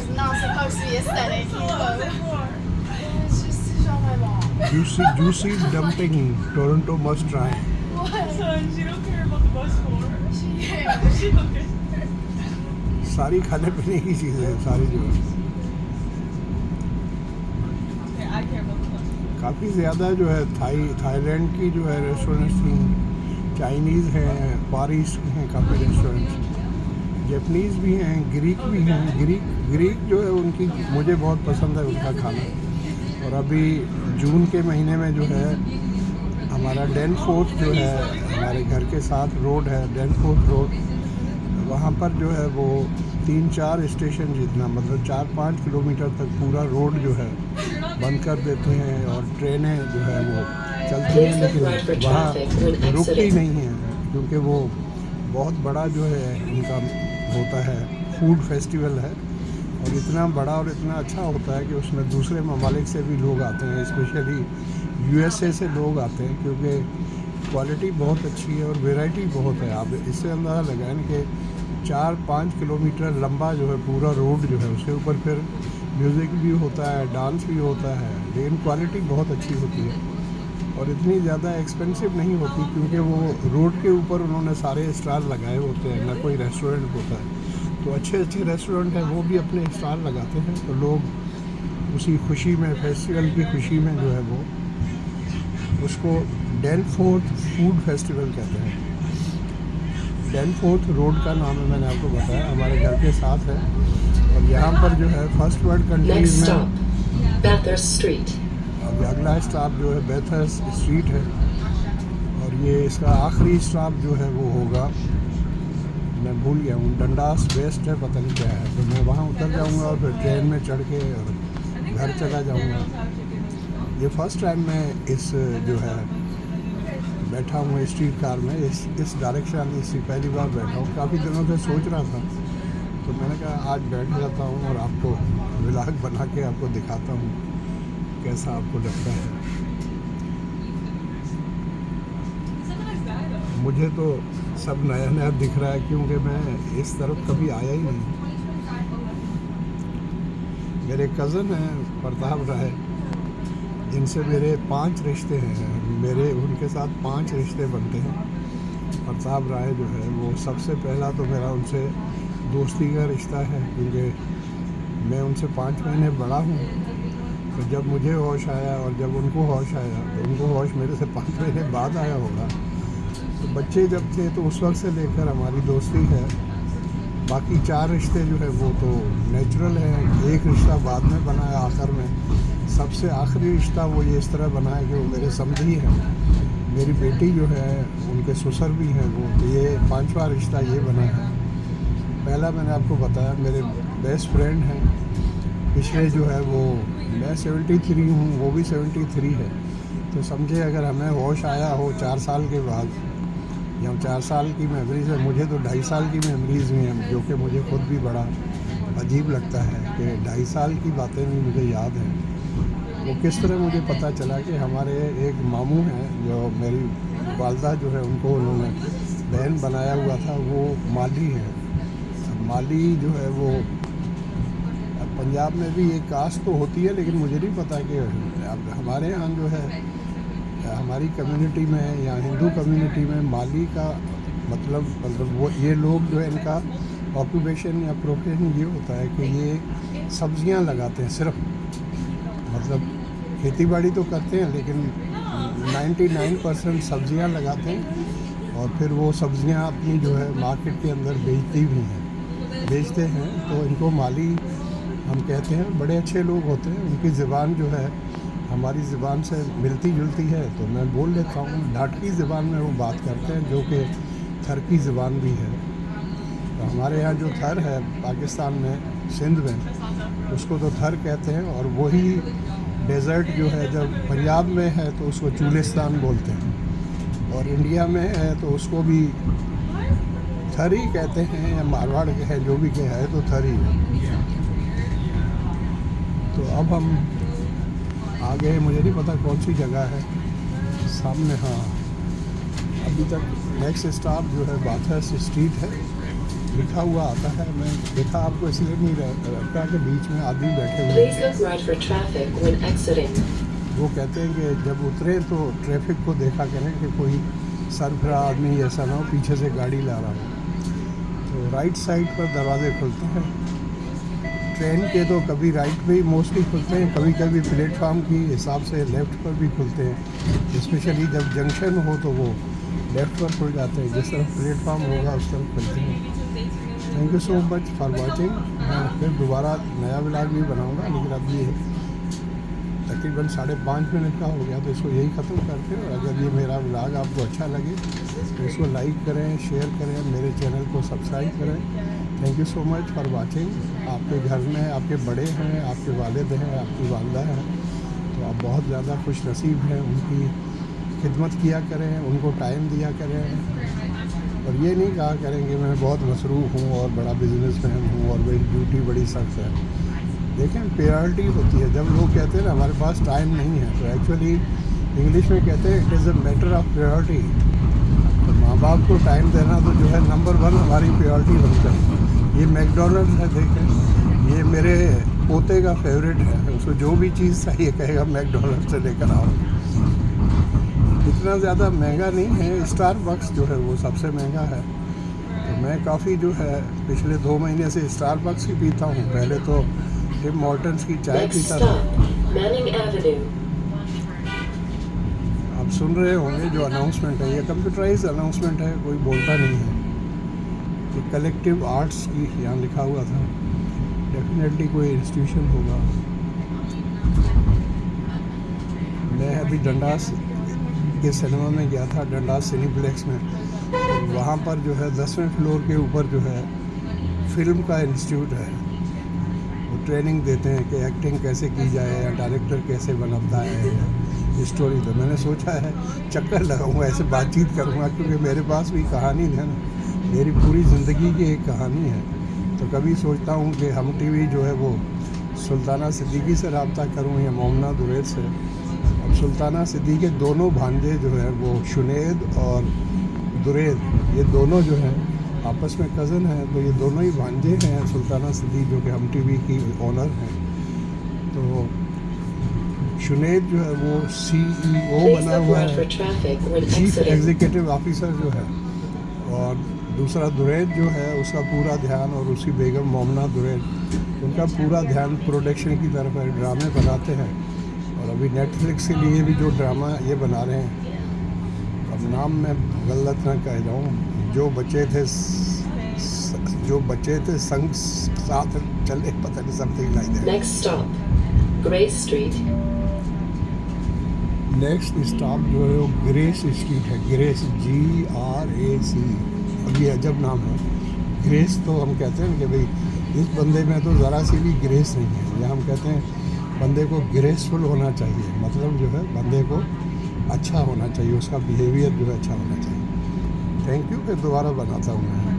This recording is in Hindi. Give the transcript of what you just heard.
is not supposed to be aesthetic. It's just to show my mom. Juicy dumpling. Toronto must try. What? Son, she don't care about the bus floor. She don't care. सारी खाने पीने की चीज़ें हैं सारी जो है Okay, I care about the bus floor. काफ़ी ज़्यादा जो है थाईलैंड की जो है रेस्टोरेंट्स थी, चाइनीज़ हैं, फार ईस्ट की हैं काफ़ी रेस्टोरेंट्स, जैपनीज़ भी हैं, ग्रीक भी हैं। ग्रीक जो है उनकी मुझे बहुत पसंद है उनका खाना। और अभी जून के महीने में जो है हमारा डैनफोर्थ जो है हमारे घर के साथ रोड है, डैनफोर्थ रोड, वहाँ पर जो है वो 3-4 स्टेशन जितना मतलब 4-5 किलोमीटर तक पूरा रोड जो है बंद कर देते हैं और ट्रेनें जो है वो चलती हैं, लेकिन वहाँ रुकती नहीं है क्योंकि वो बहुत बड़ा जो है उनका होता है फूड फेस्टिवल है और इतना बड़ा और इतना अच्छा होता है कि उसमें दूसरे ममालिक से भी लोग आते हैं, स्पेशली यूएसए से लोग आते हैं क्योंकि क्वालिटी बहुत अच्छी है और वैरायटी बहुत है। आप इससे अंदाज़ा लगाएं कि 4-5 किलोमीटर लंबा जो है पूरा रोड जो है उसके ऊपर फिर म्यूज़िक भी होता है, डांस भी होता है, लेकिन क्वालिटी बहुत अच्छी होती है और इतनी ज़्यादा एक्सपेंसिव नहीं होती क्योंकि वो रोड के ऊपर उन्होंने सारे स्टॉल लगाए होते हैं, ना कोई रेस्टोरेंट होता है। तो अच्छे रेस्टोरेंट हैं वो भी अपने स्टॉल लगाते हैं, तो लोग उसी खुशी में, फेस्टिवल की खुशी में जो है वो उसको डैनफोर्थ फूड फेस्टिवल कहते हैं। डैनफोर्थ रोड का नाम है, मैंने आपको बताया, हमारे घर के साथ है और यहाँ पर जो है फर्स्ट वर्ल्ड कंट्रीज में Bathurst Street. अब अगला स्टॉप जो है बैथर्स्ट स्ट्रीट है और ये इसका आखिरी स्टॉप जो है वो होगा, मैं भूल गया हूँ, डंडास वेस्ट है, पता नहीं क्या है, तो मैं वहाँ उतर जाऊँगा और फिर ट्रेन में चढ़ के और घर चला जाऊँगा। ये फर्स्ट टाइम मैं इस जो है बैठा हूँ स्ट्रीट कार में, इस डायरेक्शन इससे पहली बार बैठा हूँ। काफ़ी दिनों से सोच रहा था तो मैंने कहा आज बैठ जाता हूँ और आपको व्लॉग बना के आपको दिखाता हूँ कैसा आपको लगता है। मुझे तो सब नया नया दिख रहा है क्योंकि मैं इस तरफ कभी आया ही नहीं। मेरे कज़न हैं प्रताप राय, जिनसे मेरे 5 रिश्ते हैं, उनके साथ 5 रिश्ते बनते हैं। प्रताप राय जो है वो सबसे पहला तो मेरा उनसे दोस्ती का रिश्ता है क्योंकि मैं उनसे 5 महीने बड़ा हूँ। तो जब मुझे होश आया और जब उनको होश आया तो उनको होश मेरे से 5 महीने बाद आया होगा। तो बच्चे जब थे तो उस वक्त से लेकर हमारी दोस्ती है। बाकी 4 रिश्ते जो है वो तो नेचुरल है, एक रिश्ता बाद में बना है आखिर में। सबसे आखिरी रिश्ता वो ये इस तरह बना है कि वो मेरे समधी हैं, मेरी बेटी जो है उनके ससुर भी हैं वो, तो ये 5वां रिश्ता ये बना है। पहला मैंने आपको बताया मेरे बेस्ट फ्रेंड हैं, पिछले जो है वो मैं 73 हूँ, वो भी 73 है। तो समझे अगर हमें होश आया हो 4 साल के बाद, या 4 साल की मेमोरीज है, मुझे तो 2.5 साल की मेमोरीज हुई हैं, जो कि मुझे खुद भी बड़ा अजीब लगता है कि 2.5 साल की बातें भी मुझे याद हैं। वो किस तरह मुझे पता चला कि हमारे एक मामू हैं जो मेरी वालदा जो है उनको उन्होंने बहन बनाया हुआ था, वो माली हैं। माली जो है वो पंजाब में भी एक कास्ट तो होती है, लेकिन मुझे नहीं पता कि अब हमारे यहाँ जो है हमारी कम्युनिटी में या हिंदू कम्युनिटी में माली का मतलब वो ये लोग जो है इनका ऑक्यूपेशन या प्रोफेशन ये होता है कि ये सब्जियां लगाते हैं सिर्फ, मतलब खेती बाड़ी तो करते हैं लेकिन 99% सब्जियां लगाते हैं और फिर वो सब्जियां अपनी जो है मार्केट के अंदर बेचते हैं। तो इनको माली हम कहते हैं। बड़े अच्छे लोग होते हैं, उनकी ज़बान जो है हमारी ज़बान से मिलती जुलती है, तो मैं बोल लेता हूँ। ढाटकी ज़बान में वो बात करते हैं जो कि थर की ज़बान भी है। तो हमारे यहाँ जो थर है पाकिस्तान में सिंध में, उसको तो थर कहते हैं, और वही डेज़र्ट जो है जब पंजाब में है तो उसको चूलिस्तान बोलते हैं, और इंडिया में है तो उसको भी थर ही कहते हैं, या मारवाड़ के है जो भी के है तो थर ही है। तो अब हम आगे, मुझे नहीं पता कौन सी जगह है सामने। हाँ, अभी तक नेक्स्ट स्टॉप जो है बाथर्स्ट स्ट्रीट है, लिखा हुआ आता है। मैं देखा आपको इसलिए नहीं रखता कि बीच में आदमी बैठे हुए Please हैं। look right for traffic when exiting. वो कहते हैं कि जब उतरे तो ट्रैफिक को देखा करें कि कोई सरफरा आदमी ऐसा ना हो पीछे से गाड़ी ला रहा हो। तो राइट साइड पर दरवाजे खुलते हैं ट्रेन के, तो कभी राइट पे ही मोस्टली खुलते हैं, कभी कभी प्लेटफार्म की हिसाब से लेफ़्ट पर भी खुलते हैं। स्पेशली जब जंक्शन हो तो वो लेफ़्ट पर खुल जाते हैं, जिस तरफ प्लेटफार्म होगा उस तरफ खुलते हैं। Thank you so much for watching. मैं फिर दोबारा नया व्लॉग भी बनाऊंगा, लेकिन अब ये तकरीबन 5.5 मिनट का हो गया, तो इसको यही ख़त्म करते हैं। और अगर ये मेरा व्लॉग आपको अच्छा लगे तो इसको लाइक करें, शेयर करें, मेरे चैनल को सब्सक्राइब करें। Thank you so much for watching. आपके घर में आपके बड़े हैं, आपके वालिद हैं, आपकी वालदा हैं, तो आप बहुत ज़्यादा खुश नसीब हैं। उनकी खिदमत किया करें, उनको टाइम दिया करें, और ये नहीं कहा करें कि मैं बहुत मसरूफ़ हूँ और बड़ा बिजनेसमैन हूँ और मेरी ड्यूटी बड़ी सख्त है। देखें, प्रायोरिटी होती है। जब लोग कहते हैं ना हमारे पास टाइम नहीं है, तो एक्चुअली इंग्लिश में कहते हैं it is a matter of priority. तो माँ बाप को टाइम देना तो जो है नंबर 1 हमारी प्रायोरिटी बनता है। ये मैकडोनल्ड्स है, देखें, ये मेरे पोते का फेवरेट है। उसको जो भी चीज़ चाहिए कहेगा मैकडोनल्ड्स से लेकर आओ। इतना ज़्यादा महंगा नहीं है। स्टारबक्स जो है वो सबसे महंगा है। तो मैं काफ़ी जो है पिछले 2 महीने से स्टारबक्स ही पीता हूँ। पहले तो टिम हॉर्टन्स की चाय Next पीता था। stop, Manning Avenue. आप सुन रहे होंगे जो अनाउंसमेंट है, ये कंप्यूटराइज अनाउंसमेंट है, कोई बोलता नहीं है। ये कलेक्टिव आर्ट्स की यहाँ लिखा हुआ था, डेफिनेटली कोई इंस्टीट्यूशन होगा। मैं अभी डंडास के सिनेमा में गया था, डंडास सिनीप्लेक्स में। तो वहाँ पर जो है 10वें फ्लोर के ऊपर जो है फिल्म का इंस्टीट्यूट है। वो ट्रेनिंग देते हैं कि एक्टिंग कैसे की जाए या डायरेक्टर कैसे बनता है, स्टोरी। तो मैंने सोचा है चक्कर लगाऊंगा, ऐसे बातचीत करूंगा, क्योंकि मेरे पास भी कहानी है ना, मेरी पूरी ज़िंदगी की एक कहानी है। तो कभी सोचता हूँ कि हम टीवी जो है वो सुल्ताना सिद्दीकी से रब्ता करूँ या मोमना दुरैद से। अब सुल्ताना सिद्दीकी के दोनों भांजे जो है वो शुनेद और दुरैद, ये दोनों जो हैं आपस में कज़न हैं। तो ये दोनों ही भांजे हैं सुल्ताना सिद्दीकी, जो कि हम टीवी की ओनर हैं। तो शुनेद जो है वो CEO Please बना look हुआ right for है, traffic when chief exiting. Executive officer जो है। और दूसरा दुरैद जो है उसका पूरा ध्यान, और उसकी बेगम मोमना दुरैद, उनका पूरा ध्यान प्रोडक्शन की तरफ है, ड्रामे बनाते हैं। और अभी नेटफ्लिक्स के लिए भी जो ड्रामा ये बना रहे हैं, अब नाम मैं गलत ना कह जाऊँ, जो बच्चे थे संग साथ चले, पता नहीं something like that. Next stop, Grace Street. Next stop जो है वो ग्रेस स्ट्रीट है। Grace GRAC। अब ये अजब नाम है ग्रेस। तो हम कहते हैं कि भाई इस बंदे में तो ज़रा सी भी ग्रेस नहीं है। या हम कहते हैं बंदे को ग्रेसफुल होना चाहिए, मतलब जो है बंदे को अच्छा होना चाहिए, उसका बिहेवियर जो है अच्छा होना चाहिए। Thank you. फिर दोबारा बनाता हूँ मैं।